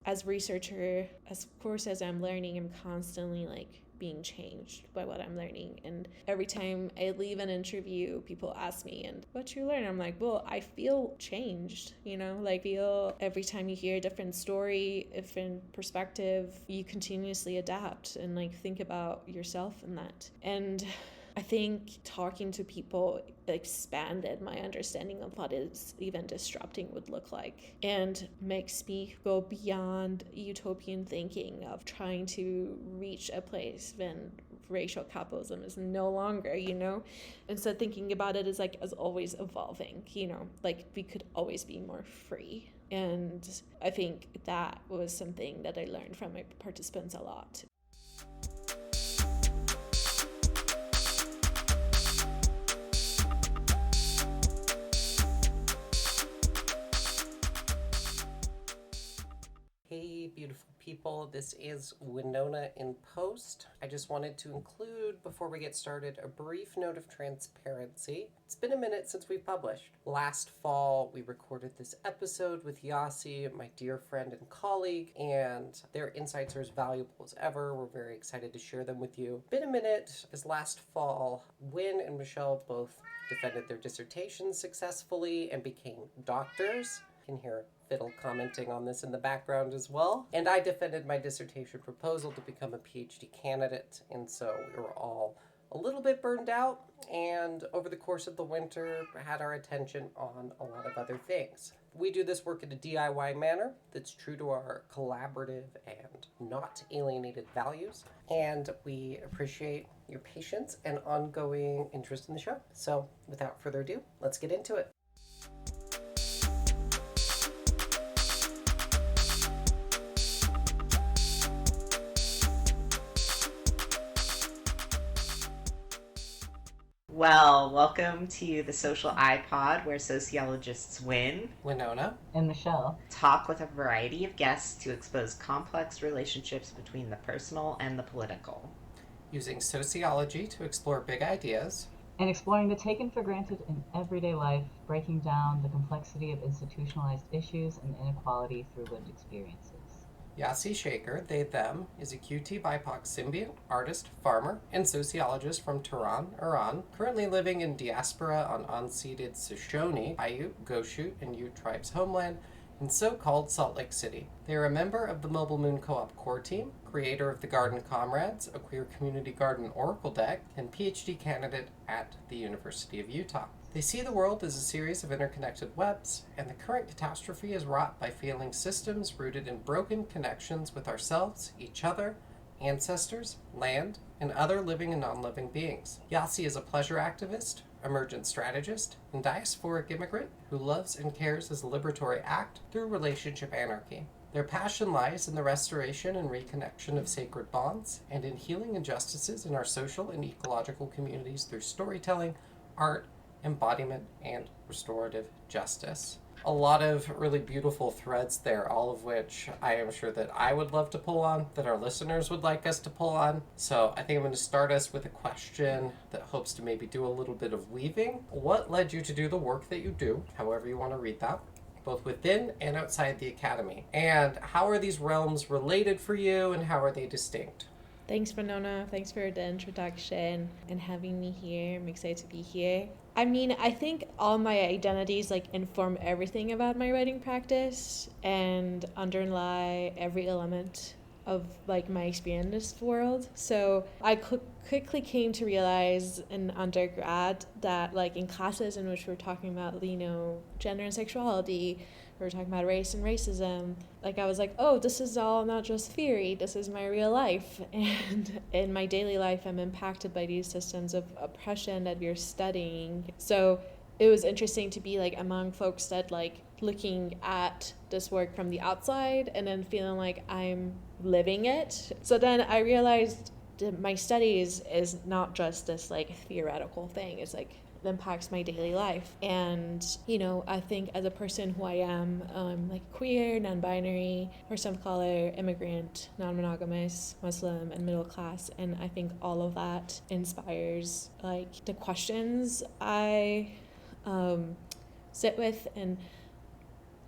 as researcher, as course as I'm learning, I'm constantly like being changed by what I'm learning. And every time I leave an interview, people ask me, and what you learn? I'm like, well, I feel changed, like feel every time you hear a different story, a different perspective, you continuously adapt and like think about yourself in that. And I think talking to people expanded my understanding of what is even disrupting would look like, and makes me go beyond utopian thinking of trying to reach a place when racial capitalism is no longer, instead thinking about it as like as always evolving, like we could always be more free. And I think that was something that I learned from my participants a lot. Hey, beautiful people. This is Winona in post. I just wanted to include, before we get started, a brief note of transparency. It's been a minute since we published. Last fall, we recorded this episode with Yasi, my dear friend and colleague, and their insights are as valuable as ever. We're very excited to share them with you. Been a minute, as last fall, Wynn and Michelle both defended their dissertations successfully and became doctors. You can hear Fiddle commenting on this in the background as well. And I defended my dissertation proposal to become a PhD candidate, and so we were all a little bit burned out, and over the course of the winter had our attention on a lot of other things. We do this work in a DIY manner that's true to our collaborative and not alienated values, and we appreciate your patience and ongoing interest in the show. So without further ado, let's get into it. Well, welcome to the Social iPod, where sociologists Wynn, Winona, and Michelle talk with a variety of guests to expose complex relationships between the personal and the political. Using sociology to explore big ideas, and exploring the taken for granted in everyday life, breaking down the complexity of institutionalized issues and inequality through lived experiences. Yasi Shaker, they, them, is a QT BIPOC symbiont, artist, farmer, and sociologist from Tehran, Iran, currently living in diaspora on unceded Shoshone, Paiute, Goshute, and Ute tribes' homeland in so-called Salt Lake City. They are a member of the Mobile Moon Co-op core team, creator of the Garden Comrades, a queer community garden oracle deck, and PhD candidate at the University of Utah. They see the world as a series of interconnected webs, and the current catastrophe is wrought by failing systems rooted in broken connections with ourselves, each other, ancestors, land, and other living and non-living beings. Yasi is a pleasure activist, emergent strategist, and diasporic immigrant who loves and cares as a liberatory act through relationship anarchy. Their passion lies in the restoration and reconnection of sacred bonds, and in healing injustices in our social and ecological communities through storytelling, art, embodiment, and restorative justice. A lot of really beautiful threads there, all of which I am sure that I would love to pull on, that our listeners would like us to pull on. So I think I'm going to start us with a question that hopes to maybe do a little bit of weaving. What led you to do the work that you do, however you want to read that, both within and outside the academy? And how are these realms related for you, and how are they distinct? Thanks, Winona. Thanks for the introduction and having me here. I'm excited to be here. I mean, I think all my identities like inform everything about my writing practice and underlie every element of like my experience in this world. So I quickly came to realize in undergrad that like in classes in which we're talking about, gender and sexuality, we're talking about race and racism, like I was like, oh, this is all not just theory, this is my real life. And in my daily life, I'm impacted by these systems of oppression that we're studying. So it was interesting to be like among folks that like looking at this work from the outside and then feeling like I'm living it. So then I realized that my studies is not just this like theoretical thing. It's like it impacts my daily life. And I think as a person who I am, like queer, non-binary, person of color, immigrant, non-monogamous, Muslim, and middle class, and I think all of that inspires like the questions I sit with and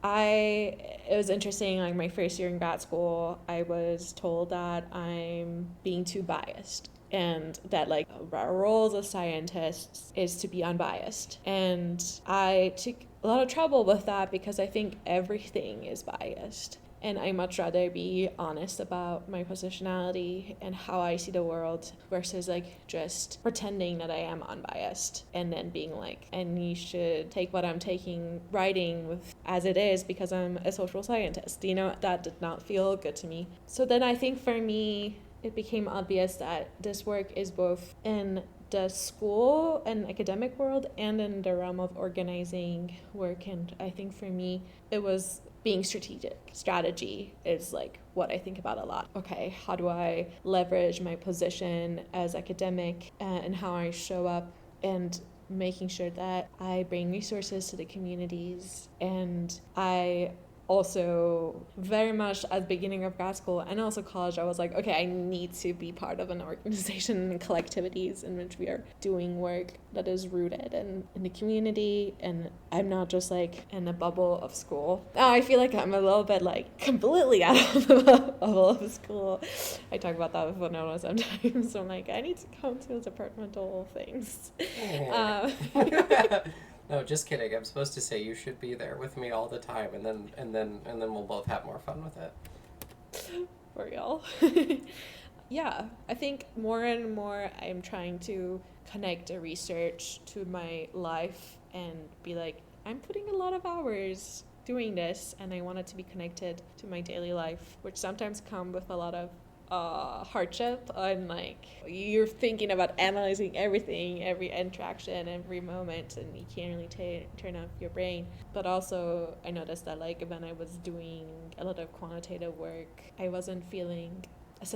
it was interesting, like my first year in grad school, I was told that I'm being too biased and that like our roles as scientists is to be unbiased. And I took a lot of trouble with that because I think everything is biased. And I much rather be honest about my positionality and how I see the world versus like just pretending that I am unbiased and then being like, and you should take what I'm taking writing with as it is because I'm a social scientist. You know, that did not feel good to me. So then I think for me, it became obvious that this work is both in the school and academic world and in the realm of organizing work. And I think for me, it was being strategic. Strategy is like what I think about a lot. Okay, how do I leverage my position as academic and how I show up and making sure that I bring resources to the communities. And I also very much at the beginning of grad school and also college, I was like, okay, I need to be part of an organization and collectivities in which we are doing work that is rooted in the community, and I'm not just like in a bubble of school. Now I feel like I'm a little bit like completely out of the bubble of school. I talk about that with Winona sometimes. So I'm like, I need to come to departmental things. No, just kidding. I'm supposed to say you should be there with me all the time, and then we'll both have more fun with it. For real. Yeah, I think more and more I'm trying to connect the research to my life and be like, I'm putting a lot of hours doing this and I want it to be connected to my daily life, which sometimes come with a lot of hardship, and like you're thinking about analyzing everything, every interaction, every moment, and you can't really turn off your brain. But also I noticed that like when I was doing a lot of quantitative work, I wasn't feeling my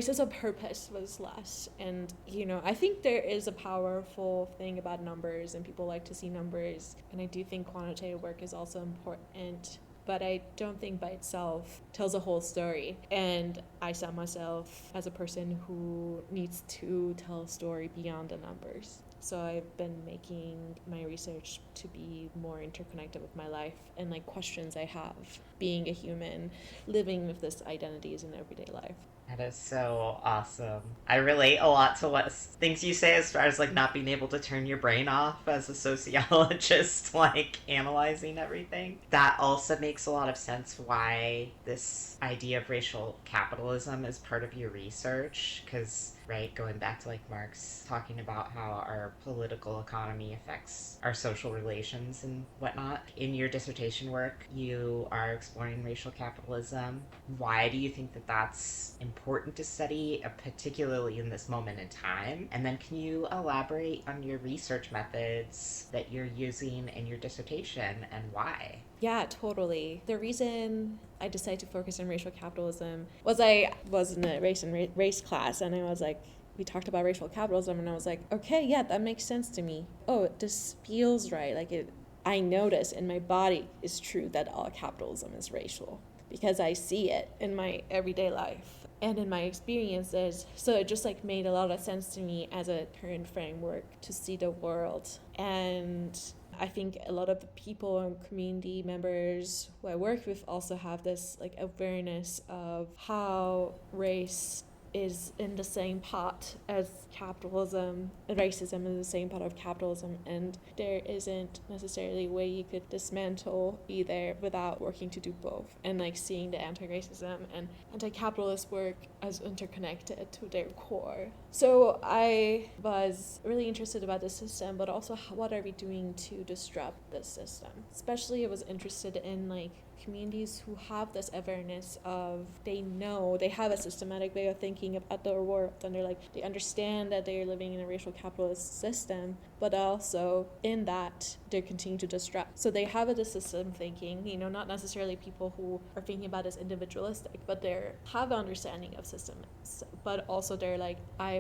sense of purpose was less. And you know, I think there is a powerful thing about numbers and people like to see numbers, and I do think quantitative work is also important, but I don't think by itself tells a whole story. And I saw myself as a person who needs to tell a story beyond the numbers. So I've been making my research to be more interconnected with my life and like questions I have, being a human, living with these identities in everyday life. That is so awesome. I relate a lot to what things you say as far as like not being able to turn your brain off as a sociologist, like analyzing everything. That also makes a lot of sense why this idea of racial capitalism is part of your research, because right, going back to like Marx talking about how our political economy affects our social relations and whatnot. In your dissertation work, you are exploring racial capitalism. Why do you think that that's important to study, particularly in this moment in time? And then can you elaborate on your research methods that you're using in your dissertation and why? Yeah, totally. The reason I decided to focus on racial capitalism was I was in a race class, and I was like, we talked about racial capitalism, and I was like, okay, yeah, that makes sense to me. Oh, this feels right. Like I notice in my body is true that all capitalism is racial because I see it in my everyday life and in my experiences. So it just like made a lot of sense to me as a current framework to see the world. And I think a lot of the people and community members who I work with also have this like awareness of how race is in the same pot as capitalism. Racism is the same pot of capitalism, and there isn't necessarily a way you could dismantle either without working to do both. And like seeing the anti-racism and anti-capitalist work as interconnected to their core. So I was really interested about this system, but also what are we doing to disrupt this system? Especially I was interested in like communities who have this awareness of they have a systematic way of thinking about their world, and they understand that they're living in a racial capitalist system, but also in that they continue to disrupt. So they have a system thinking, not necessarily people who are thinking about as individualistic, but they have an understanding of systems, but also they're like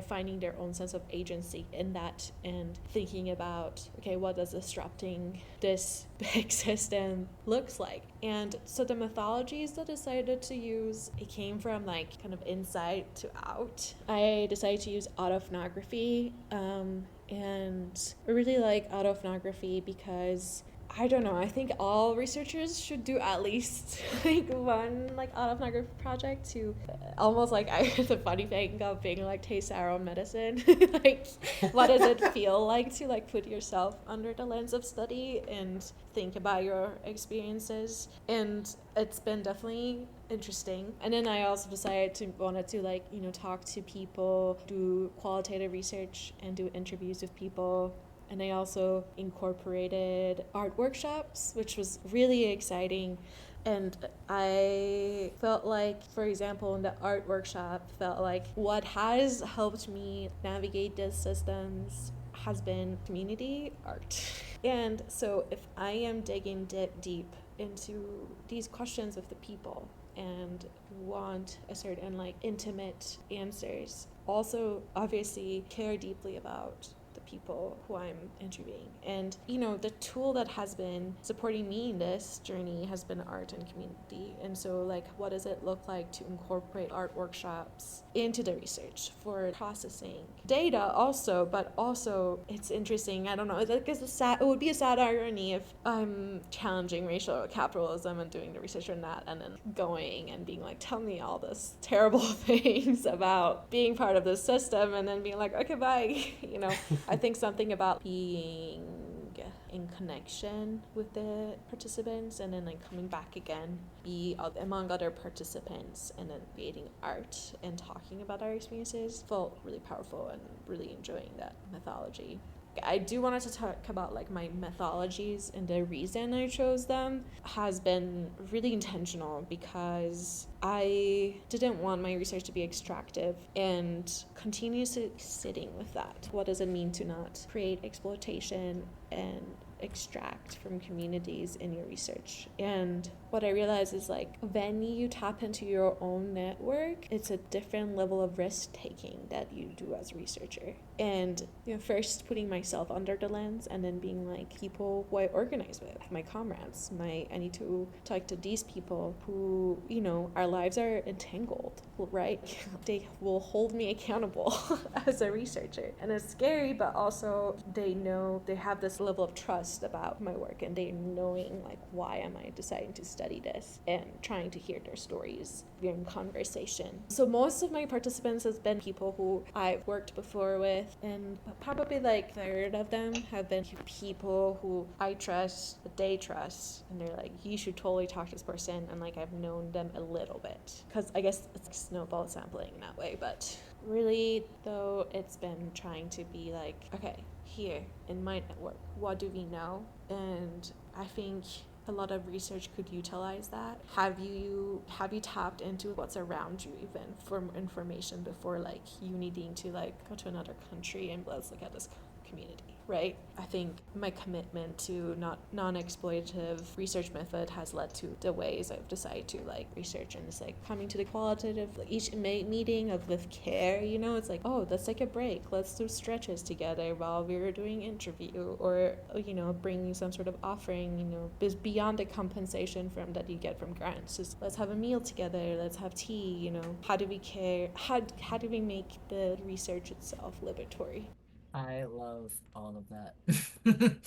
finding their own sense of agency in that and thinking about, okay, what does disrupting this big system looks like? And so the methodologies that I decided to use, it came from like kind of inside to out. I decided to use autoethnography, and I really like autoethnography because I don't know. I think all researchers should do at least like one like ethnography project to almost like the funny thing of being like taste our own medicine. Like, what does it feel like to like put yourself under the lens of study and think about your experiences? And it's been definitely interesting. And then I also decided to wanted to like talk to people, do qualitative research, and do interviews with people. And I also incorporated art workshops, which was really exciting. And I felt like, for example, in the art workshop, felt like what has helped me navigate these systems has been community art. And so if I am digging deep into these questions of the people and want a certain like intimate answers, also obviously care deeply about the people who I'm interviewing. And, the tool that has been supporting me in this journey has been art and community. And so, like, what does it look like to incorporate art workshops into the research for processing data also, but also it's interesting. I don't know. It would be a sad irony if I'm challenging racial capitalism and doing the research on that and then going and being like, tell me all this terrible things about being part of this system and then being like, okay, bye. I think something about being in connection with the participants and then like coming back again, be among other participants and then creating art and talking about our experiences felt really powerful and really enjoying that methodology. I do want to talk about like my methodologies, and the reason I chose them has been really intentional because I didn't want my research to be extractive and continuously sitting with that. What does it mean to not create exploitation and extract from communities in your research? And what I realized is like when you tap into your own network, it's a different level of risk taking that you do as a researcher. And first putting myself under the lens and then being like people who I organize with, my comrades, I need to talk to these people who, our lives are entangled, right? They will hold me accountable as a researcher. And it's scary, but also they know they have this level of trust about my work and they're knowing like why am I deciding to study this and trying to hear their stories. We're in conversation. So most of my participants has been people who I've worked before with, and probably like a third of them have been people who I trust, that they trust, and they're like, you should totally talk to this person, and like I've known them a little bit because I guess it's snowball sampling that way. But really though, it's been trying to be like, okay, here in my network, what do we know? And I think a lot of research could utilize that. Have you tapped into what's around you even for information before like you needing to like go to another country and let's look at this community, right? I think my commitment to non-exploitative research method has led to the ways I've decided to like research, and it's like coming to the qualitative like each meeting of with care, it's like, oh, let's take a break, let's do stretches together while we're doing interview, or bring you some sort of offering, beyond the compensation from that you get from grants. Just let's have a meal together, let's have tea, how do we care, how do we make the research itself liberatory? I love all of that.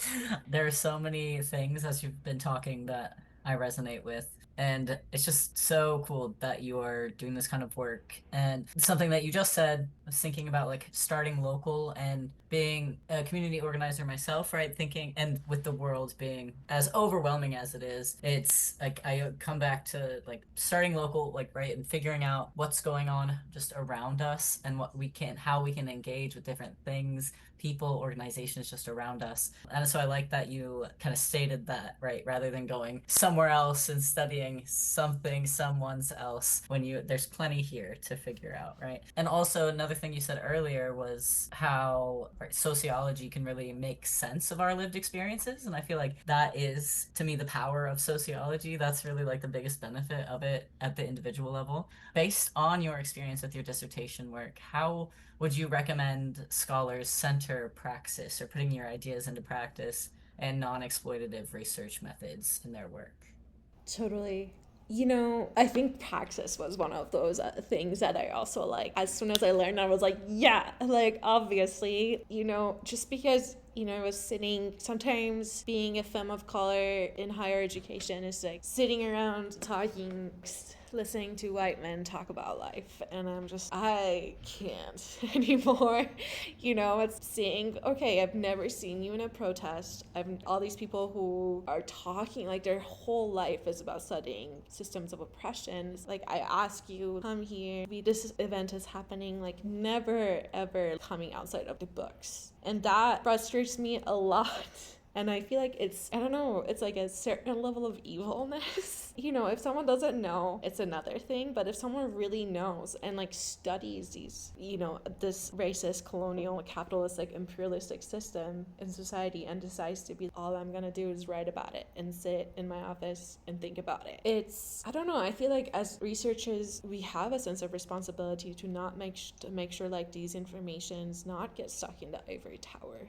There are so many things as you've been talking that I resonate with. And it's just so cool that you are doing this kind of work. And something that you just said, I was thinking about like starting local and being a community organizer myself, right? Thinking, and with the world being as overwhelming as it is, it's like I come back to like starting local, like, right, and figuring out what's going on just around us and how we can engage with different things, people, organizations just around us. And so I like that you kind of stated that, right? Rather than going somewhere else and studying someone's else, there's plenty here to figure out, right? And also another thing you said earlier was how, right, sociology can really make sense of our lived experiences. And I feel like that is, to me, the power of sociology. That's really like the biggest benefit of it at the individual level. Based on your experience with your dissertation work, how would you recommend scholars center praxis or putting your ideas into practice and non-exploitative research methods in their work? Totally. I think praxis was one of those things that I also like. As soon as I learned, I was like, yeah, like obviously, just because I was sitting, sometimes being a femme of color in higher education is like sitting around talking, listening to white men talk about life, and I can't anymore. It's seeing, okay, I've never seen you in a protest. All these people who are talking like their whole life is about studying systems of oppression. It's like, I ask you, come here, this event is happening, like never ever coming outside of the books, and that frustrates me a lot. And I feel like I don't know, it's like a certain level of evilness. If someone doesn't know, it's another thing. But if someone really knows and like studies these, this racist, colonial, capitalistic, imperialistic system in society and decides to be, all I'm gonna do is write about it and sit in my office and think about it. I don't know, I feel like as researchers, we have a sense of responsibility to not make sure like these informations not get stuck in the ivory tower,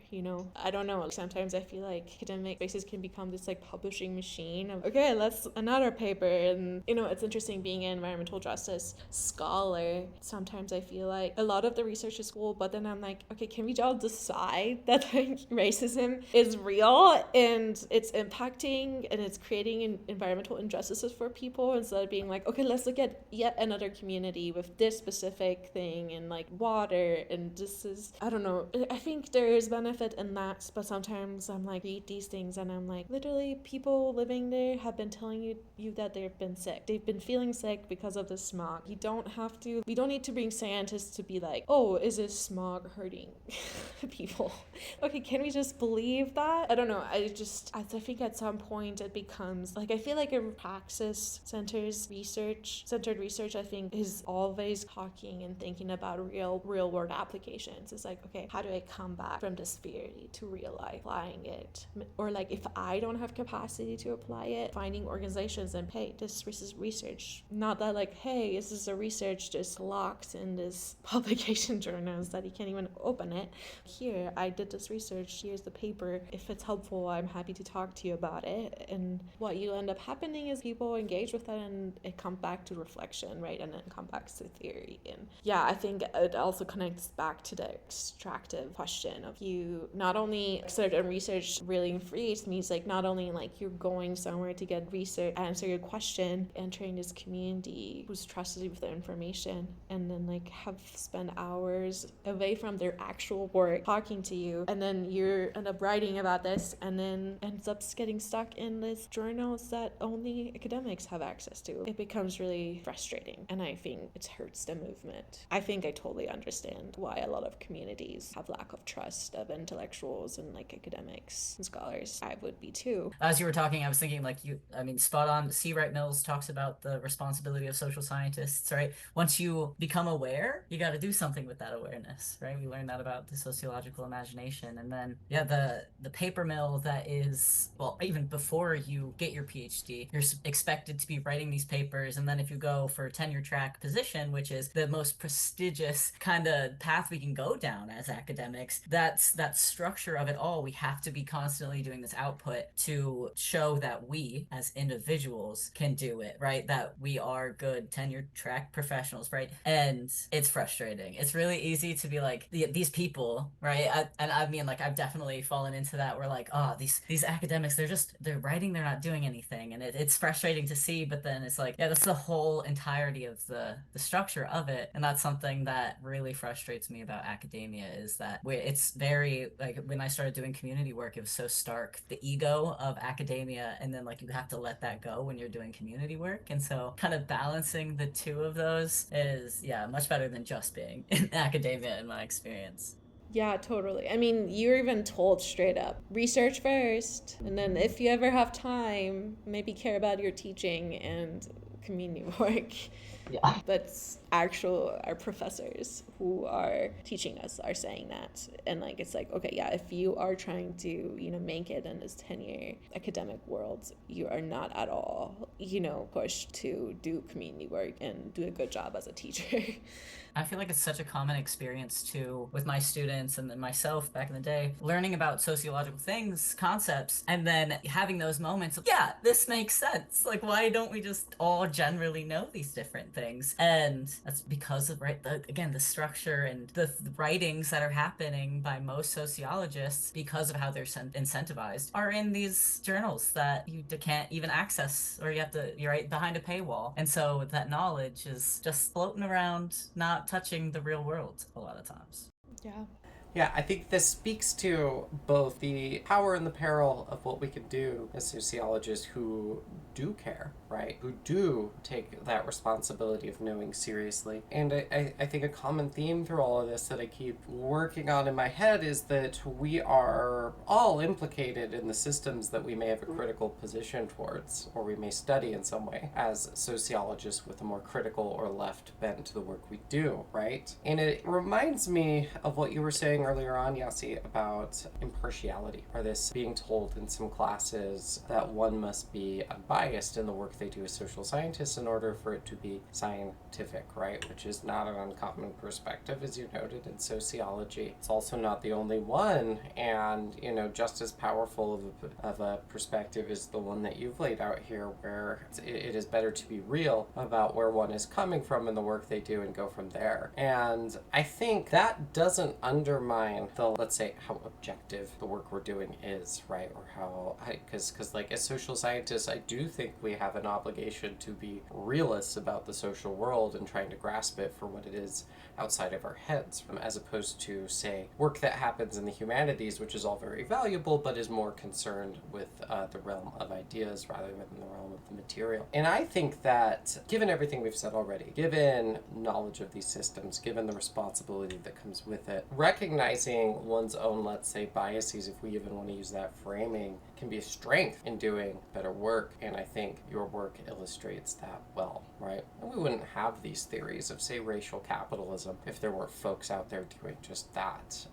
I don't know, sometimes I feel like academic spaces can become this like publishing machine of, okay, let's another paper. And it's interesting being an environmental justice scholar. Sometimes I feel like a lot of the research is cool, but then I'm like, okay, can we all decide that like racism is real and it's impacting and it's creating environmental injustices for people, instead of being like, okay, let's look at yet another community with this specific thing and like water, and this is, I don't know, I think there is benefit in that, but sometimes I'm like, read these things and I'm like, literally people living there have been telling you that they've been sick. They've been feeling sick because of the smog. We don't need to bring scientists to be like, oh, is this smog hurting people? Okay, can we just believe that? I don't know. I think at some point it becomes like, I feel like a praxis-centered research, I think, is always talking and thinking about real world applications. It's like, okay, how do I come back from this theory to real life, applying it? Or like, if I don't have capacity to apply it, finding organizations and, hey, this is research. Not that like, hey, this is a research just locked in this publication journals that you can't even open it. Here, I did this research, here's the paper. If it's helpful, I'm happy to talk to you about it. And what you end up happening is people engage with that and it comes back to reflection, right? And then come back to theory. And yeah, I think it also connects back to the extractive question of, you not only certain research really frees means like, not only like you're going somewhere to get research, answer your question, entering this community who's trusted you with the information, and then like have spent hours away from their actual work talking to you, and then you end up writing about this, and then ends up getting stuck in these journals that only academics have access to. It becomes really frustrating, and I think it hurts the movement. I think I totally understand why a lot of communities have lack of trust of intellectuals and like academics and scholars. I would be too. As you were talking, I was thinking like, spot on. C. Wright Mills talks about the responsibility of social scientists, right? Once you become aware, you got to do something with that awareness, right? We learned that about the sociological imagination. And then, yeah, the paper mill that is, well, even before you get your PhD, you're expected to be writing these papers. And then if you go for a tenure track position, which is the most prestigious kind of path we can go down as academics, that's that structure of it all. We have to be constantly doing this output to show that we as individuals can do it, right? That we are good tenure track professionals, right? And it's frustrating. It's really easy to be like, these people, right? And I mean, like, I've definitely fallen into that where like, oh, these academics, they're writing, they're not doing anything. And it's frustrating to see, but then it's like, yeah, that's the whole entirety of the structure of it. And that's something that really frustrates me about academia, is that it's very, like, when I started doing community work, it was so stark, the ego of academia, and then like you have to let that go when you're doing community work. And so kind of balancing the two of those is, yeah, much better than just being in academia in my experience. Yeah, totally. I mean, you're even told straight up, research first, and then if you ever have time, maybe care about your teaching and community work. Yeah. But our professors who are teaching us are saying that. And like, it's like, okay, yeah, if you are trying to, make it in this tenure academic world, you are not at all, pushed to do community work and do a good job as a teacher. I feel like it's such a common experience too with my students and then myself back in the day, learning about sociological things, concepts, and then having those moments of, yeah, this makes sense. Like, why don't we just all generally know these different things. And that's because of, right, again, the structure and the writings that are happening by most sociologists, because of how they're incentivized, are in these journals that you can't even access, or you're right behind a paywall. And so that knowledge is just floating around, not touching the real world a lot of times. Yeah. Yeah, I think this speaks to both the power and the peril of what we can do as sociologists who do care, right? Who do take that responsibility of knowing seriously. And I think a common theme through all of this that I keep working on in my head is that we are all implicated in the systems that we may have a critical position towards, or we may study in some way as sociologists with a more critical or left bent to the work we do, right? And it reminds me of what you were saying earlier on, Yasi, about impartiality, or this being told in some classes that one must be unbiased in the work they do as social scientists in order for it to be scientific, right? Which is not an uncommon perspective, as you noted, in sociology. It's also not the only one, and, just as powerful of a perspective is the one that you've laid out here, where it is better to be real about where one is coming from in the work they do and go from there. And I think that doesn't undermine let's say, how objective the work we're doing is, right? Or how, because like as social scientists, I do think we have an obligation to be realists about the social world and trying to grasp it for what it is outside of our heads, as opposed to, say, work that happens in the humanities, which is all very valuable, but is more concerned with the realm of ideas rather than the realm of the material. And I think that, given everything we've said already, given knowledge of these systems, given the responsibility that comes with it, recognizing one's own, let's say, biases, if we even want to use that framing, can be a strength in doing better work. And I think your work illustrates that well, right? And we wouldn't have these theories of, say, racial capitalism if there weren't folks out there doing just that,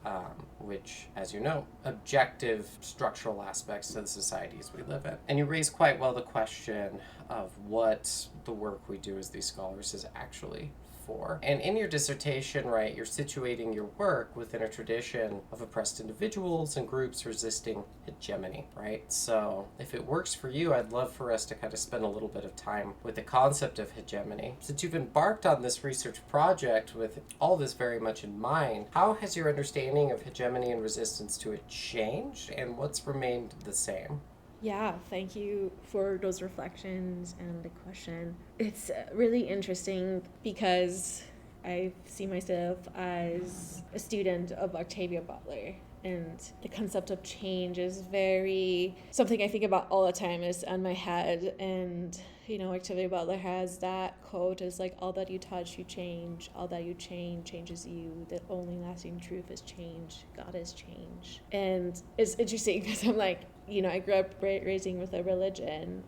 which, as you know, objective structural aspects to the societies we live in. And you raise quite well the question of what the work we do as these scholars is actually for. And in your dissertation, right, you're situating your work within a tradition of oppressed individuals and groups resisting hegemony, right? So if it works for you, I'd love for us to kind of spend a little bit of time with the concept of hegemony. Since you've embarked on this research project with all this very much in mind, how has your understanding of hegemony and resistance to it changed, and what's remained the same? Yeah, thank you for those reflections and the question. It's really interesting because I see myself as a student of Octavia Butler, and the concept of change is very something I think about all the time. Is on my head. And Octavia Butler has that quote, is like, all that you touch you change, all that you change changes you, the only lasting truth is change, God is change. And it's interesting because I'm like, I grew up raising with a religion,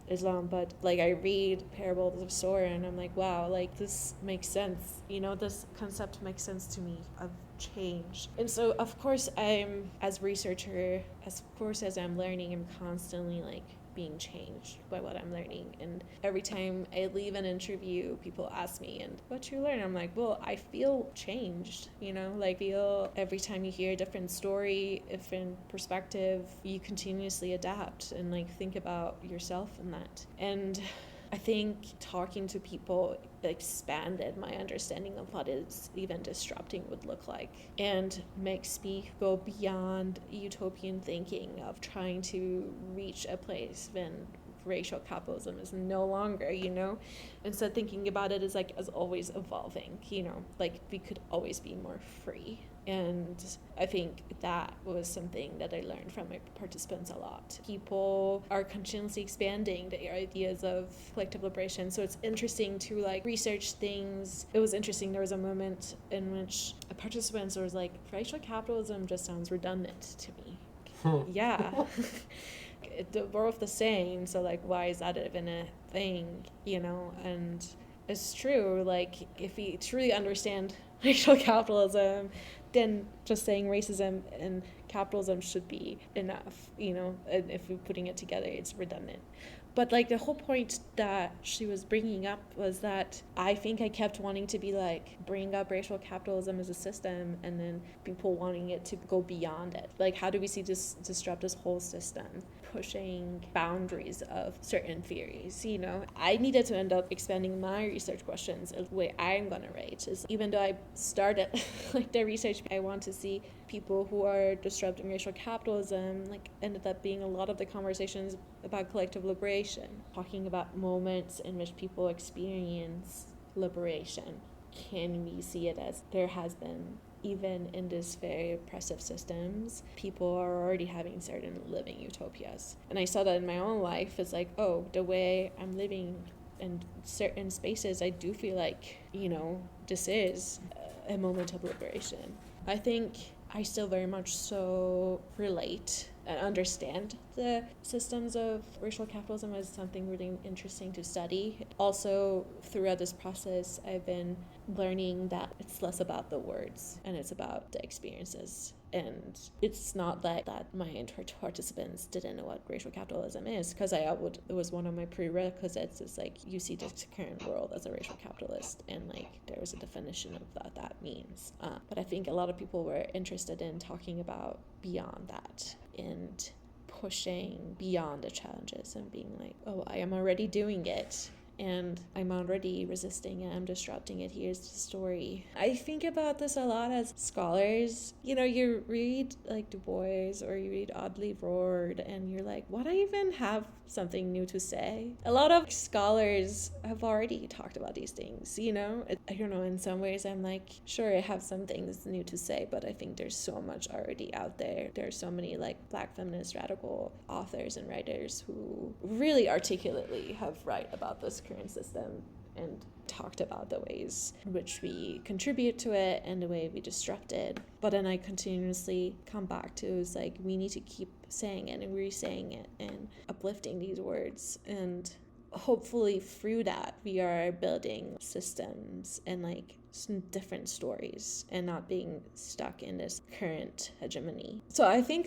Islam, but like I read Parables of Surah and I'm like, wow, like this makes sense. This concept makes sense to me of change. And so of course I'm, as researcher, as I'm learning, I'm constantly like being changed by what I'm learning. And every time I leave an interview, people ask me, and what you learn? I'm like, well, I feel changed, feel every time you hear a different story, different perspective, you continuously adapt and like think about yourself in that. And I think talking to people expanded my understanding of what is even disrupting would look like, and makes me go beyond utopian thinking of trying to reach a place when racial capitalism is no longer, instead thinking about it as always evolving, like we could always be more free. And I think that was something that I learned from my participants a lot. People are continuously expanding the ideas of collective liberation. So it's interesting to research things. It was interesting. There was a moment in which a participant was like, racial capitalism just sounds redundant to me. Yeah. We're both the same. So why is that even a thing? And it's true. If we truly understand racial capitalism, then just saying racism and capitalism should be enough, and if we're putting it together, it's redundant. But the whole point that she was bringing up was that I think I kept wanting to be bring up racial capitalism as a system, and then people wanting it to go beyond it. How do we see this disrupt this whole system? pushing boundaries of certain theories. I needed to end up expanding my research questions. The way I'm gonna write is, even though I started like the research, I want to see people who are disrupting racial capitalism, like, ended up being a lot of the conversations about collective liberation, talking about moments in which people experience liberation. Can we see it as there has been, even in these very oppressive systems, people are already having certain living utopias? And I saw that in my own life. It's like, oh, the way I'm living in certain spaces, I do feel like, this is a moment of liberation. I think I still very much so relate and understand the systems of racial capitalism as something really interesting to study. Also, throughout this process, I've been learning that it's less about the words and it's about the experiences. And it's not that my participants didn't know what racial capitalism is, because it was one of my prerequisites. It's like, you see the current world as a racial capitalist, and like there is a definition of what that means. But I think a lot of people were interested in talking about beyond that and pushing beyond the challenges and being like, oh, I am already doing it. And I'm already resisting it, I'm disrupting it, here's the story. I think about this a lot as scholars. You read like Du Bois or you read Audley Roard and you're like, what, I even have something new to say? A lot of scholars have already talked about these things, I don't know, in some ways I'm like, sure, I have some things new to say, but I think there's so much already out there. There are so many like Black feminist radical authors and writers who really articulately have write about this current system and talked about the ways in which we contribute to it and the way we disrupt it. But then I continuously come back to is like, we need to keep saying it and re-saying it and uplifting these words, and hopefully through that we are building systems and like some different stories and not being stuck in this current hegemony. So I think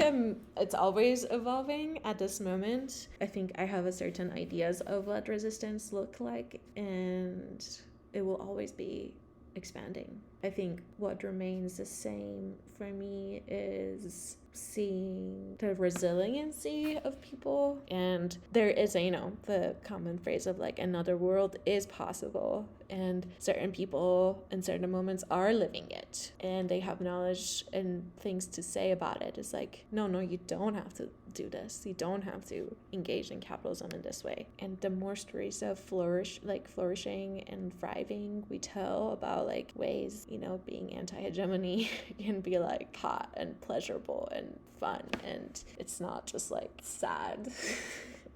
it's always evolving at this moment. I think I have a certain ideas of what resistance look like, and it will always be expanding. I think what remains the same for me is seeing the resiliency of people. And there is the common phrase of like, another world is possible, and certain people in certain moments are living it and they have knowledge and things to say about it. It's like, no, you don't have to do this, you don't have to engage in capitalism in this way. And the more stories of flourishing and thriving we tell about like ways being anti-hegemony can be like hot and pleasurable and fun, and it's not just like sad.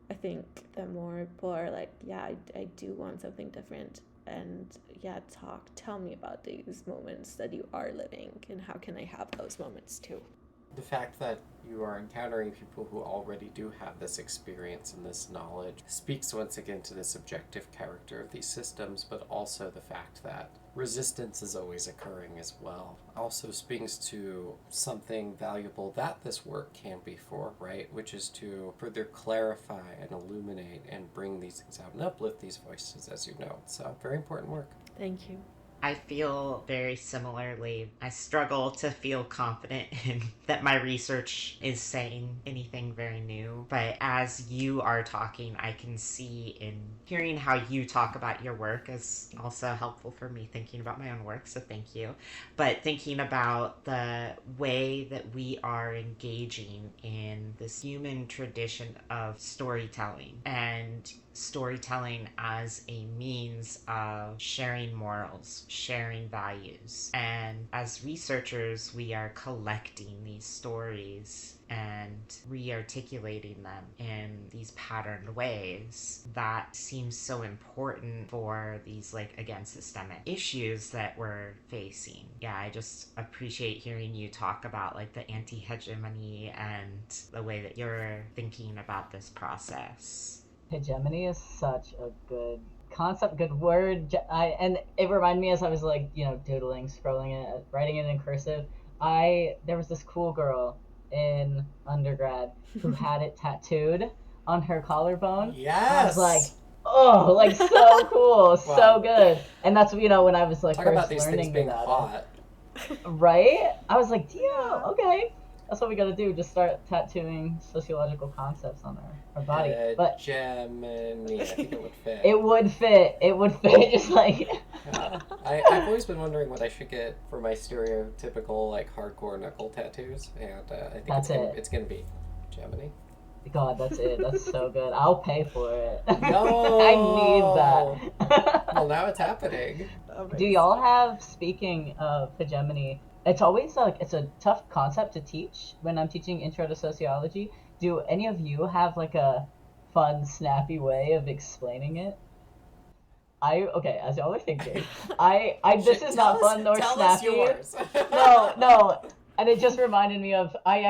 I think the more people are like, yeah, I do want something different, and yeah, tell me about these moments that you are living, and how can I have those moments too. The fact that you are encountering people who already do have this experience and this knowledge speaks once again to the subjective character of these systems, but also the fact that resistance is always occurring as well. Also speaks to something valuable that this work can be for, right? Which is to further clarify and illuminate and bring these things out and uplift these voices, as you know. So, very important work. Thank you. I feel very similarly. I struggle to feel confident in that my research is saying anything very new. But as you are talking, I can see in hearing how you talk about your work is also helpful for me thinking about my own work, so thank you. But thinking about the way that we are engaging in this human tradition of storytelling, and storytelling as a means of sharing morals, sharing values. And as researchers, we are collecting these stories and re-articulating them in these patterned ways that seems so important for these, like, again, systemic issues that we're facing. Yeah, I just appreciate hearing you talk about, like, the anti-hegemony and the way that you're thinking about this process. Hegemony is such a good concept, good word. And it reminded me as I was like, doodling, scrolling it, writing it in cursive. There was this cool girl in undergrad who had it tattooed on her collarbone. Yes. And I was like, oh, like so cool, wow. So good. And that's when I was like talk first about these learning things being about hot. it. Right? I was like, damn, okay. That's what we gotta do. Just start tattooing sociological concepts on our body. But Hegemony. I think it would fit. it would fit. It would fit. Just like. I've always been wondering what I should get for my stereotypical like hardcore knuckle tattoos, and I think it's gonna be hegemony. God, that's it. That's so good. I'll pay for it. No, I need that. Well, now it's happening. Do y'all have, speaking of hegemony, it's always like, it's a tough concept to teach when I'm teaching intro to sociology. Do any of you have like a fun, snappy way of explaining it? Okay, as y'all are thinking, this is not fun nor tell snappy. Us yours. No, and it just reminded me of, I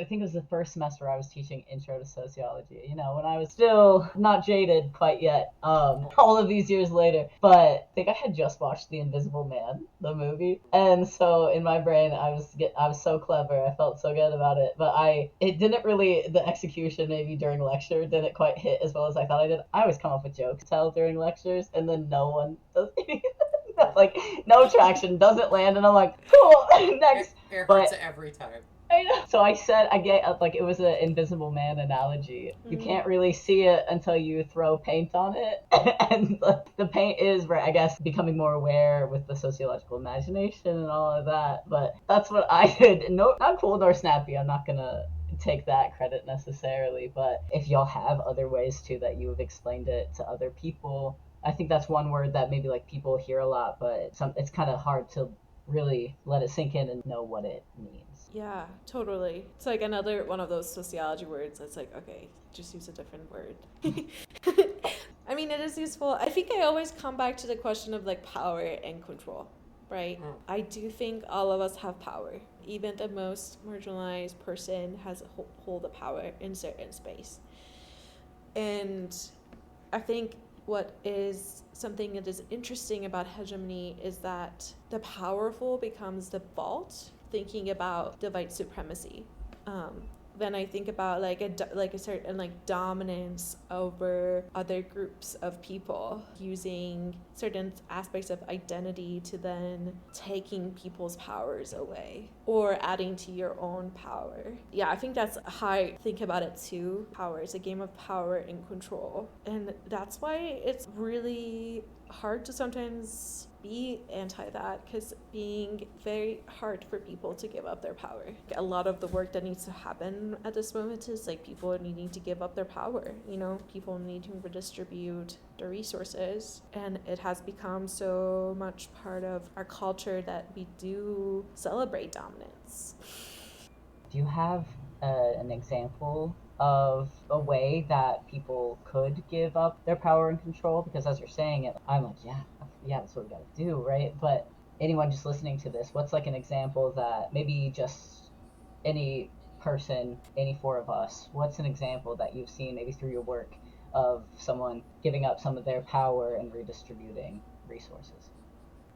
think it was the first semester I was teaching intro to sociology, when I was still not jaded quite yet, all of these years later. But I think I had just watched The Invisible Man, the movie. And so in my brain, I was so clever. I felt so good about it. But it didn't really, the execution maybe during lecture didn't quite hit as well as I thought I did. I always come up with jokes to tell during lectures, and then no one does anything. Like, no traction, doesn't land, and I'm like, cool, next. It hurts every time. So I said, it was an Invisible Man analogy. You can't really see it until you throw paint on it. And the paint is, I guess, becoming more aware with the sociological imagination and all of that. But that's what I did. No, not cool nor snappy. I'm not going to take that credit necessarily. But if y'all have other ways, too, that you have explained it to other people, I think that's one word that maybe, people hear a lot, but it's kind of hard to really let it sink in and know what it means. Yeah, totally. It's like another one of those sociology words that's like, okay, just use a different word. I mean, it is useful. I think I always come back to the question of power and control, right? I do think all of us have power. Even the most marginalized person has hold of power in certain space. And I think what is something that is interesting about hegemony is that the powerful becomes the default, thinking about the white supremacy. When I think about a certain dominance over other groups of people, using certain aspects of identity to then taking people's powers away or adding to your own power. Yeah, I think that's how I think about it too. Power is a game of power and control. And that's why it's really hard to sometimes be anti that, because being very hard for people to give up their power. A lot of the work that needs to happen at this moment is people needing to give up their power. People need to redistribute their resources, and it has become so much part of our culture that we do celebrate dominance. Do you have an example of a way that people could give up their power and control? Because as you're saying it, I'm like, yeah, that's what we gotta do, right? But anyone just listening to this, what's an example that maybe just any person, any four of us, what's an example that you've seen maybe through your work of someone giving up some of their power and redistributing resources?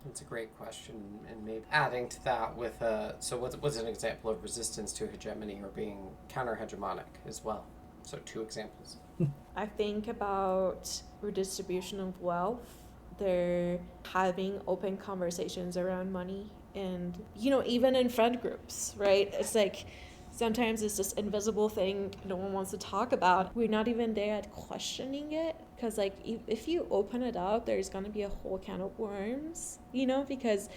That's a great question, and maybe adding to that with so what's an example of resistance to hegemony or being counter-hegemonic as well? So 2 examples. I think about redistribution of wealth. They're having open conversations around money, and even in friend groups, right? It's sometimes it's this invisible thing no one wants to talk about. We're not even there at questioning it, because if you open it up, there's going to be a whole can of worms, because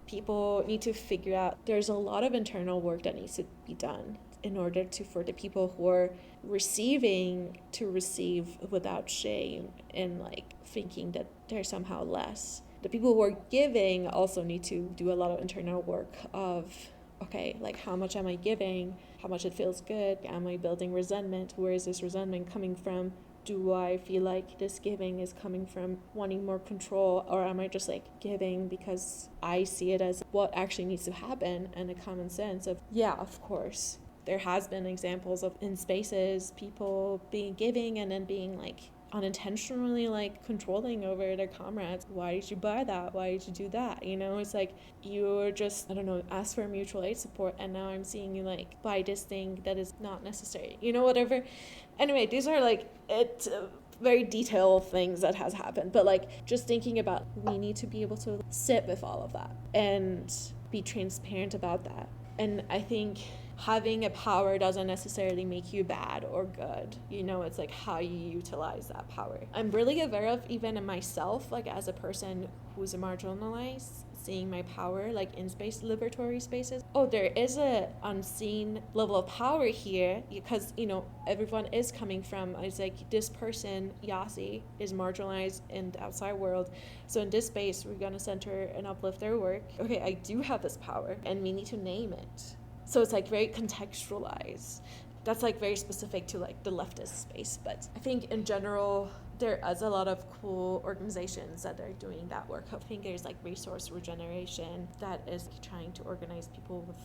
people need to figure out there's a lot of internal work that needs to be done in order for the people who are receiving to receive without shame and thinking that they're somehow less. The people who are giving also need to do a lot of internal work of, okay, how much am I giving? How much it feels good? Am I building resentment? Where is this resentment coming from? Do I feel like this giving is coming from wanting more control, or am I just giving because I see it as what actually needs to happen, and a common sense of, yeah, of course. There has been examples of in spaces people being giving and then being unintentionally controlling over their comrades. Why did you buy that? Why did you do that? It's you're just, I don't know, ask for mutual aid support, and now I'm seeing you buy this thing that is not necessary, whatever. Anyway, these are very detailed things that has happened, but just thinking about, we need to be able to sit with all of that and be transparent about that. And I think having a power doesn't necessarily make you bad or good. You know, it's like how you utilize that power. I'm really aware of, even in myself, like as a person who's marginalized, seeing my power like in liberatory spaces. Oh, there is a unseen level of power here, because you know everyone is coming from, it's like this person Yasi is marginalized in the outside world, so in this space we're going to center and uplift their work. Okay, I do have this power and we need to name it. So it's like very contextualized. That's like very specific to like the leftist space, but I think in general there is a lot of cool organizations that are doing that work. I think there's like Resource Regeneration that is trying to organize people with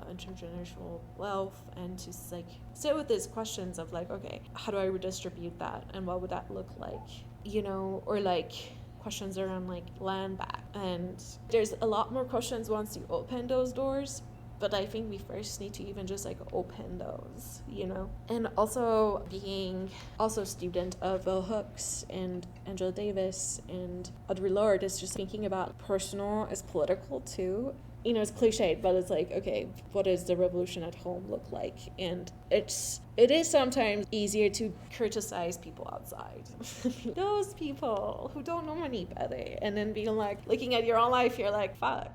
intergenerational wealth and to like sit with these questions of like, okay, how do I redistribute that and what would that look like, you know, or like questions around like land back. And there's a lot more questions once you open those doors, but I think we first need to even just like open those, you know. And also being also a student of Bell Hooks and Angela Davis and Audre Lorde is just thinking about personal as political too. You know, it's cliched, but it's like, okay, what does the revolution at home look like? And it is sometimes easier to criticize people outside. Those people who don't know any better, and then being like, looking at your own life, you're like, fuck.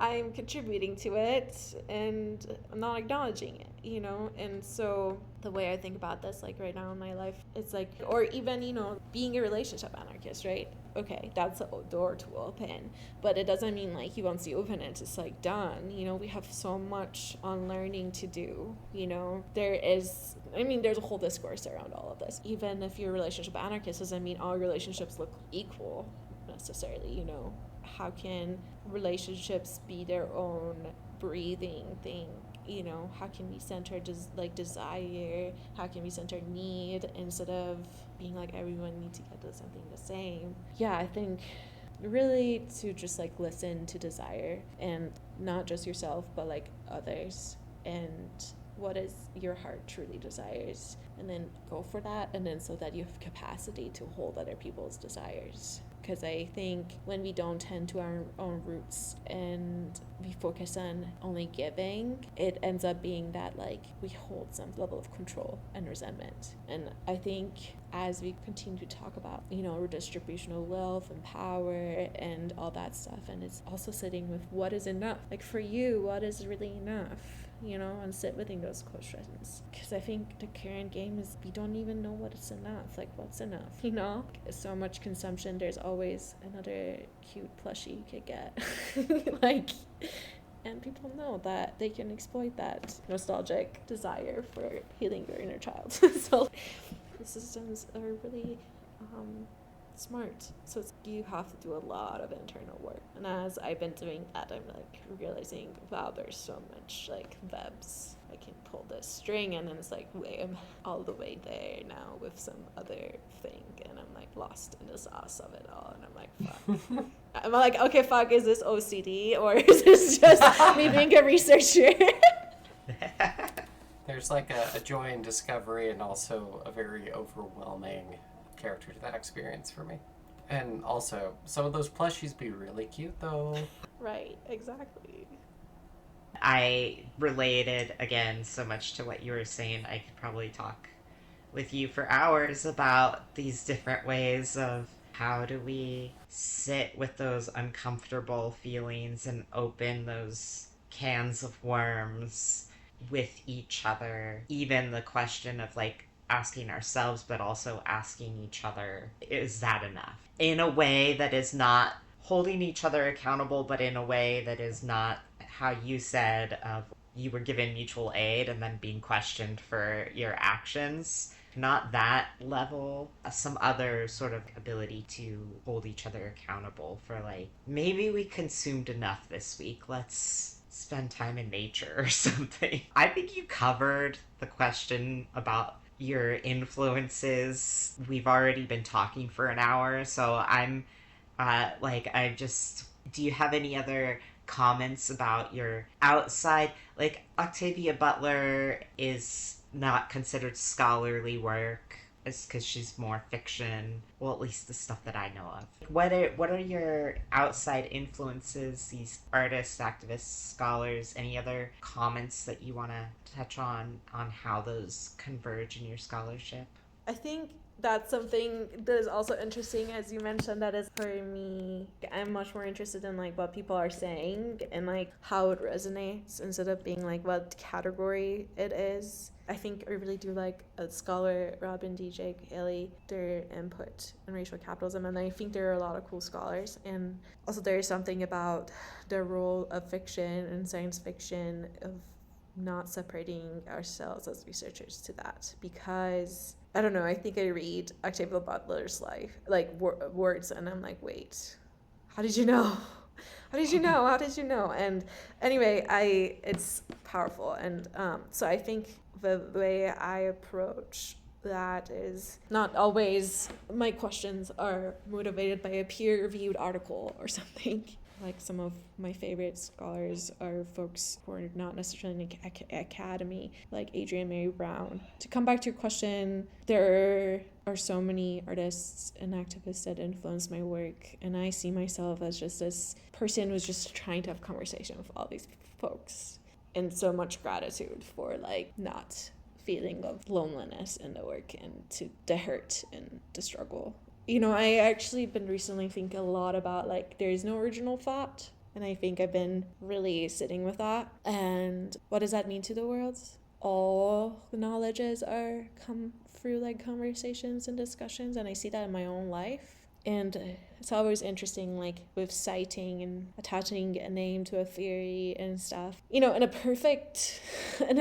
I'm contributing to it and I'm not acknowledging it, you know? And so the way I think about this, like right now in my life, it's like, or even, you know, being a relationship anarchist, right? Okay, that's a door to open, but it doesn't mean like once you open it, it's like done. You know, we have so much unlearning to do, you know? There's a whole discourse around all of this. Even if you're a relationship anarchist, doesn't mean all relationships look equal necessarily, you know? How can relationships be their own breathing thing? You know, how can we center desire? How can we center need instead of being like everyone needs to get to something the same? Yeah, I think really to just like listen to desire, and not just yourself but like others, and what is your heart truly desires, and then go for that, and then so that you have capacity to hold other people's desires. Because I think when we don't tend to our own roots and we focus on only giving, it ends up being that like we hold some level of control and resentment. And I think as we continue to talk about, you know, redistribution of wealth and power and all that stuff, and it's also sitting with what is enough. Like for you, what is really enough? You know, and sit within those questions. Because I think the current game is we don't even know what is enough. Like, what's enough? You know? So much consumption, there's always another cute plushie you could get. Like, and people know that they can exploit that nostalgic desire for healing your inner child. So the systems are really smart. So you have to do a lot of internal work. And as I've been doing that, I'm like realizing, wow, there's so much like webs. I can pull this string, and then it's like, wait, I'm all the way there now with some other thing, and I'm like lost in the sauce of it all, and I'm like, fuck. I'm like, okay, fuck, is this OCD or is this just me being a researcher? There's like a joy in discovery and also a very overwhelming character to that experience for me. And also, some of those plushies be really cute though. Right, exactly. I related again so much to what you were saying. I could probably talk with you for hours about these different ways of how do we sit with those uncomfortable feelings and open those cans of worms with each other. Even the question of like asking ourselves, but also asking each other, is that enough? In a way that is not holding each other accountable, but in a way that is not how you said of you were given mutual aid and then being questioned for your actions. Not that level, some other sort of ability to hold each other accountable for like, maybe we consumed enough this week, let's spend time in nature or something. I think you covered the question about your influences. We've already been talking for an hour, so I'm do you have any other comments about your outside? Like, Octavia Butler is not considered scholarly work, is because she's more fiction. Well, at least the stuff that I know of. What are your outside influences? These artists, activists, scholars. Any other comments that you want to touch on how those converge in your scholarship? I think that's something that is also interesting, as you mentioned. That is, for me, I'm much more interested in like what people are saying and like how it resonates instead of being like what category it is. I think I really do like a scholar, Robin DJ Haley, their input in racial capitalism, and I think there are a lot of cool scholars. And also there is something about the role of fiction and science fiction of not separating ourselves as researchers to that, because I don't know, I think I read Octavia Butler's life, like words, and I'm like, wait, how did you know? How did you know? How did you know? And anyway, it's powerful. And so I think the way I approach that is not always my questions are motivated by a peer-reviewed article or something. Like some of my favorite scholars are folks who are not necessarily in the academy, like Adrienne Mary Brown. To come back to your question, there are so many artists and activists that influence my work, and I see myself as just this person who's just trying to have conversation with all these folks. And so much gratitude for like not feeling of loneliness in the work and to the hurt and the struggle. You know, I actually been recently thinking a lot about like there is no original thought, and I think I've been really sitting with that. And what does that mean to the world? All the knowledges are come through like conversations and discussions, and I see that in my own life. And it's always interesting, like with citing and attaching a name to a theory and stuff. You know, in a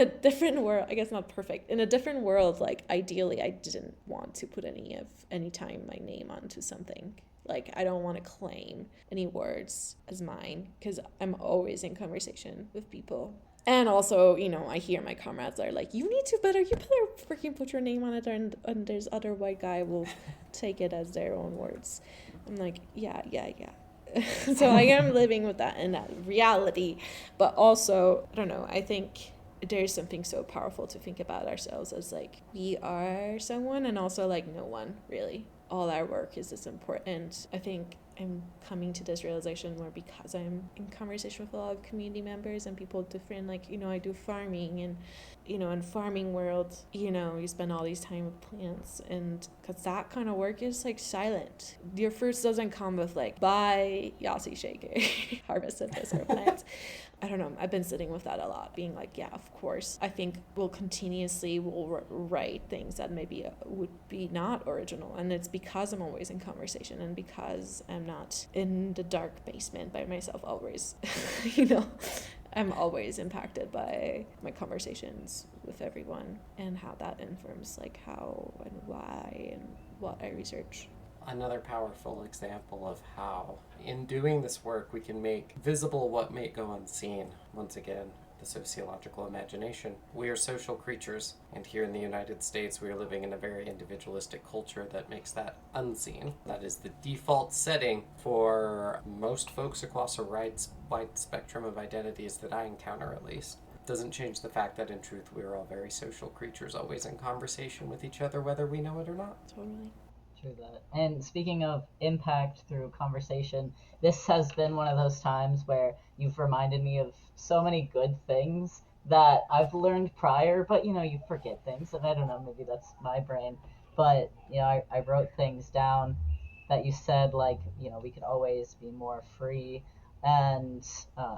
different world, I guess not perfect, in a different world, like ideally, I didn't want to put any time my name onto something. Like, I don't want to claim any words as mine because I'm always in conversation with people. And also, you know, I hear my comrades are like, you better freaking put your name on it, and there's other white guy will take it as their own words. I'm like, yeah. So I am living with that in that reality. But also, I don't know, I think there's something so powerful to think about ourselves as like, we are someone and also like no one, really. All our work is this important. I think I'm coming to this realization more because I'm in conversation with a lot of community members and people different, like, you know, I do farming, and, you know, in farming world, you know, you spend all these time with plants, and because that kind of work is like silent. Your fruits doesn't come with like, buy Yasi Shaker, harvested this or plants. I don't know, I've been sitting with that a lot, being like, yeah, of course. I think we'll write things that maybe would be not original, and it's because I'm always in conversation and because I'm not in the dark basement by myself always. You know, I'm always impacted by my conversations with everyone and how that informs like how and why and what I research. Another powerful example of how, in doing this work, we can make visible what may go unseen. Once again, the sociological imagination. We are social creatures, and here in the United States, we are living in a very individualistic culture that makes that unseen. That is the default setting for most folks across a wide spectrum of identities that I encounter, at least. Doesn't change the fact that in truth we are all very social creatures, always in conversation with each other, whether we know it or not. Totally. True that. And speaking of impact through conversation, this has been one of those times where you've reminded me of so many good things that I've learned prior, but you know, you forget things, and I don't know, maybe that's my brain. But you know, I wrote things down that you said, like, you know, we could always be more free, and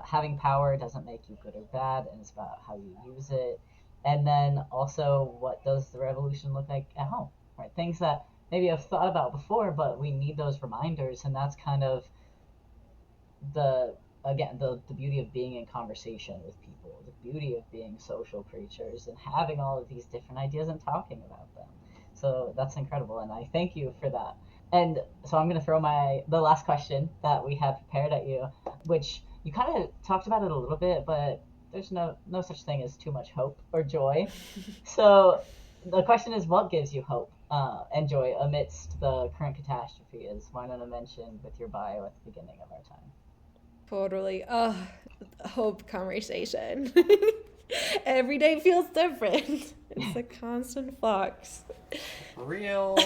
having power doesn't make you good or bad, and it's about how you use it. And then also, what does the revolution look like at home, right? Things that maybe I've thought about before, but we need those reminders, and that's kind of the beauty of being in conversation with people, the beauty of being social creatures and having all of these different ideas and talking about them. So that's incredible, and I thank you for that. And so I'm going to throw the last question that we have prepared at you, which you kind of talked about it a little bit, but there's no such thing as too much hope or joy. So the question is, what gives you hope and joy amidst the current catastrophe, as Winona mentioned with your bio at the beginning of our time? Totally. Hope conversation. Every day feels different. It's a constant flux. Real.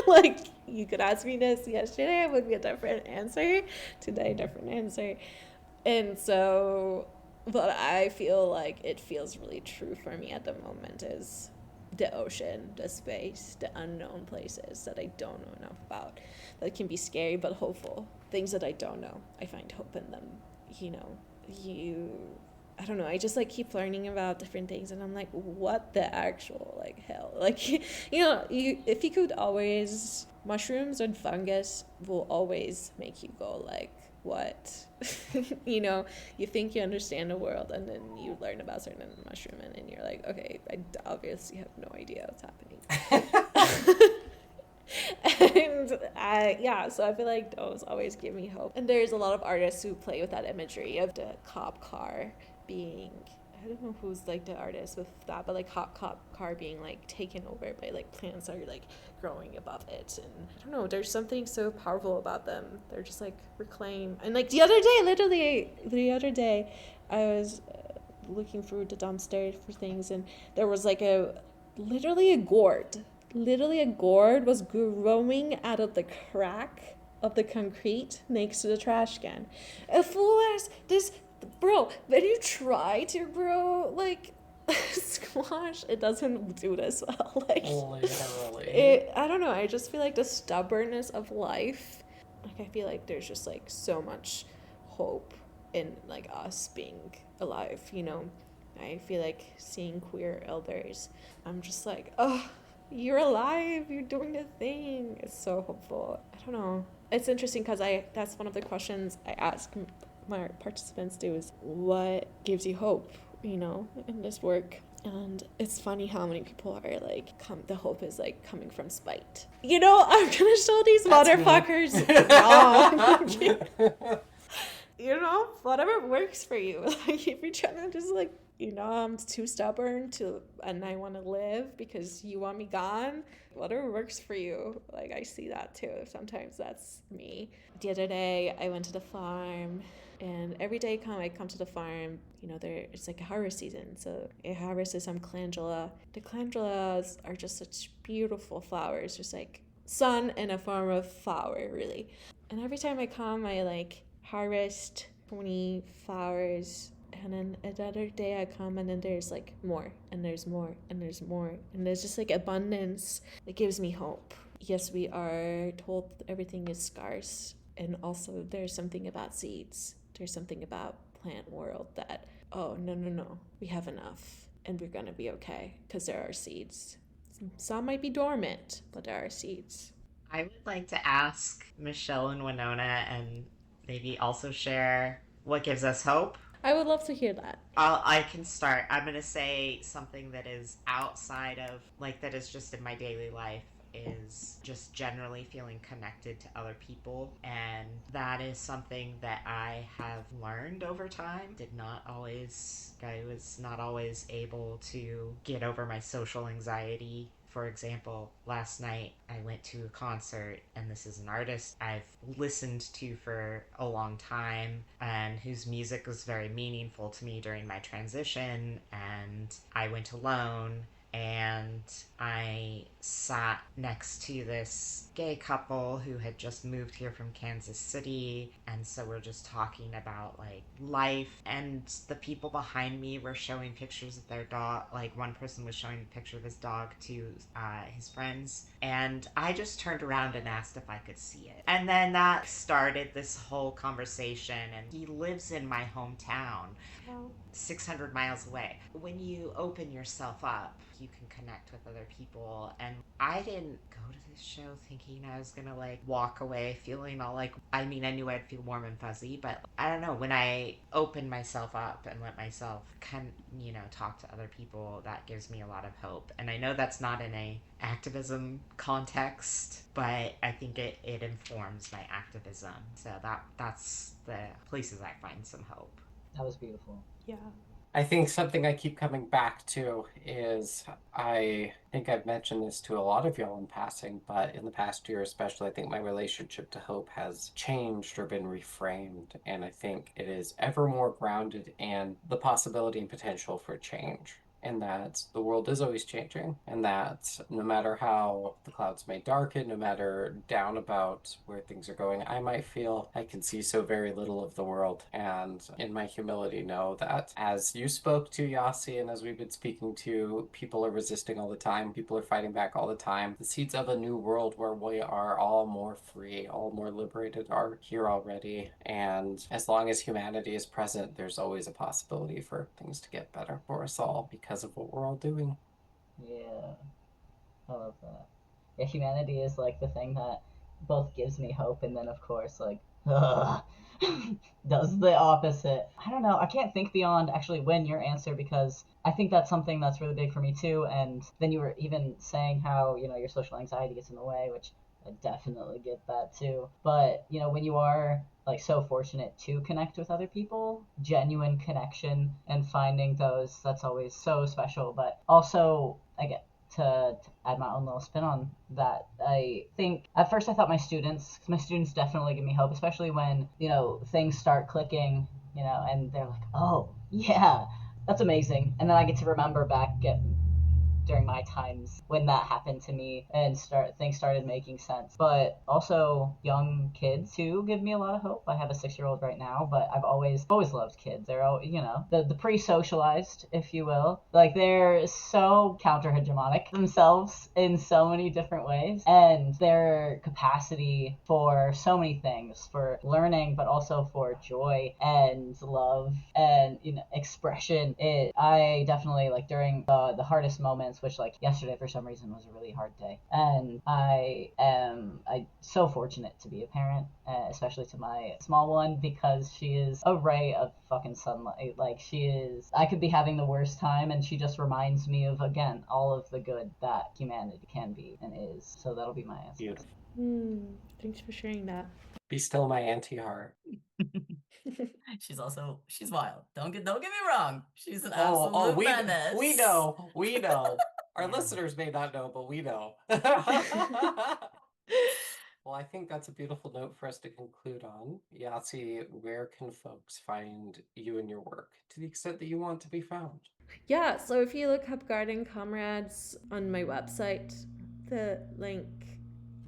Like, you could ask me this yesterday, it would be a different answer. Today, different answer. And so, but I feel like it feels really true for me at the moment is the ocean, the space, the unknown places that I don't know enough about. That can be scary but hopeful. Things that I don't know, I find hope in them. You know, I don't know, I just like keep learning about different things and I'm like, what the actual like hell? Like, if you could always, mushrooms and fungus will always make you go like, what? You think you understand the world and then you learn about certain mushroom and then you're like, okay, I obviously have no idea what's happening. So I feel like those always give me hope. And there's a lot of artists who play with that imagery of the cop car being, I don't know who's like the artist with that, but like hot cop car being like taken over by like plants that are like growing above it. And I don't know, there's something so powerful about them. They're just like reclaim. And like the other day, I was looking through the dumpster for things and there was like literally a gourd was growing out of the crack of the concrete next to the trash can. A fool ass, bro, when you try to grow like squash, it doesn't do this well. Like, literally. I don't know, I just feel like the stubbornness of life, like I feel like there's just like so much hope in like us being alive, I feel like seeing queer elders, I'm just like, oh, you're alive, you're doing the thing. It's so hopeful. I don't know. It's interesting because that's one of the questions I ask my participants do is what gives you hope, in this work. And it's funny how many people are like, the hope is like coming from spite. I'm gonna show these motherfuckers. Whatever works for you. Like if you're trying to just like, I'm too stubborn and I want to live because you want me gone. Whatever works for you. Like I see that too. Sometimes that's me. The other day I went to the farm and every day I come to the farm, it's like a harvest season. So I harvested some calendula. The calendulas are just such beautiful flowers, just like sun in a form of flower, really. And every time I come, I like harvest 20 flowers. And then another day I come and then there's like more and there's more and there's more. And there's just like abundance that gives me hope. Yes, we are told everything is scarce. And also there's something about seeds. There's something about plant world that, oh, no. We have enough and we're going to be okay because there are seeds. Some might be dormant, but there are seeds. I would like to ask Michelle and Winona and maybe also share what gives us hope. I would love to hear that. I can start. I'm going to say something that is outside of, like, that is just in my daily life, is just generally feeling connected to other people. And that is something that I have learned over time. I was not always able to get over my social anxiety. For example, last night I went to a concert, and this is an artist I've listened to for a long time and whose music was very meaningful to me during my transition, and I went alone and I sat next to this gay couple who had just moved here from Kansas City, and so we're just talking about like life, and the people behind me were showing pictures of their dog. Like one person was showing a picture of his dog to his friends, and I just turned around and asked if I could see it, and then that started this whole conversation. And he lives in my hometown, 600 miles away. When you open yourself up, you can connect with other people. And I didn't go to this show thinking I was gonna like walk away feeling all like, I mean, I knew I'd feel warm and fuzzy, but I don't know, when I open myself up and let myself talk to other people, that gives me a lot of hope. And I know that's not in a activism context, but I think it informs my activism. So that's the places I find some hope. That was beautiful. Yeah. I think something I keep coming back to is I think I've mentioned this to a lot of y'all in passing, but in the past year especially, I think my relationship to hope has changed or been reframed. And I think it is ever more grounded in the possibility and potential for change. And that the world is always changing, and that no matter how the clouds may darken, no matter down about where things are going, I might feel I can see so very little of the world. And in my humility, know that as you spoke to Yasi, and as we've been speaking to, people are resisting all the time, people are fighting back all the time. The seeds of a new world where we are all more free, all more liberated are here already. And as long as humanity is present, there's always a possibility for things to get better for us all because of what we're all doing. Yeah, I love that. Yeah, humanity is like the thing that both gives me hope and then, of course, like, does the opposite. I don't know. I can't think beyond actually Wynn, your answer, because I think that's something that's really big for me too. And then you were even saying how, your social anxiety gets in the way, which I definitely get that too. But, when you are like so fortunate to connect with other people, genuine connection and finding those, that's always so special. But also, I get to add my own little spin on that. I think at first I thought my students definitely give me hope, especially when, things start clicking, and they're like, oh, yeah, that's amazing. And then I get to remember back during my times when that happened to me and things started making sense. But also young kids too give me a lot of hope. I have a 6-year-old right now, but I've always loved kids. They're all, the pre-socialized, if you will. Like they're so counter hegemonic themselves in so many different ways, and their capacity for so many things, for learning, but also for joy and love and expression. I definitely like during the hardest moments, which like yesterday for some reason was a really hard day, and I so fortunate to be a parent, especially to my small one, because she is a ray of fucking sunlight. Like she is, I could be having the worst time, and she just reminds me of again all of the good that humanity can be and is. So that'll be my answer. Beautiful. Thanks for sharing that. Be still my anti-heart. She's wild. Don't get me wrong. She's an absolute menace. We know. Our listeners may not know, but we know. Well, I think that's a beautiful note for us to conclude on. Yasi, where can folks find you and your work to the extent that you want to be found? Yeah, so if you look up Garden Comrades on my website, the link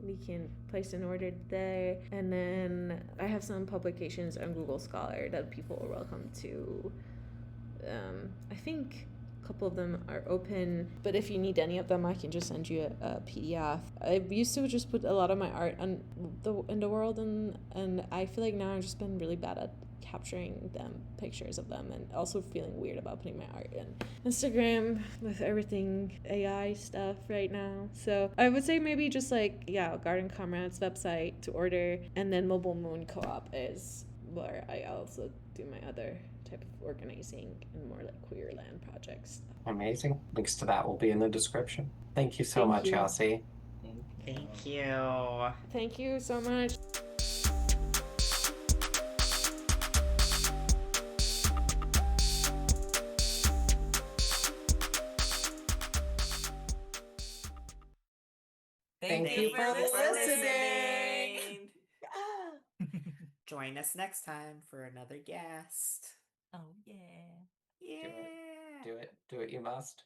we can place an order there. And then I have some publications on Google Scholar that people are welcome to. I think a couple of them are open, but if you need any of them, I can just send you a PDF. I used to just put a lot of my art in the world, and I feel like now I've just been really bad at capturing pictures of them, and also feeling weird about putting my art in Instagram with everything AI stuff right now. So I would say maybe just Garden Comrades website to order, and then Mobile Moon Co-op is where I also do my other type of organizing and more like queer land projects. Amazing. Links to that will be in the description. Thank you so much, Yasi. Thank you. Thank you so much. Thank you for listening. Join us next time for another guest. Oh yeah. Yeah. Do it. You must.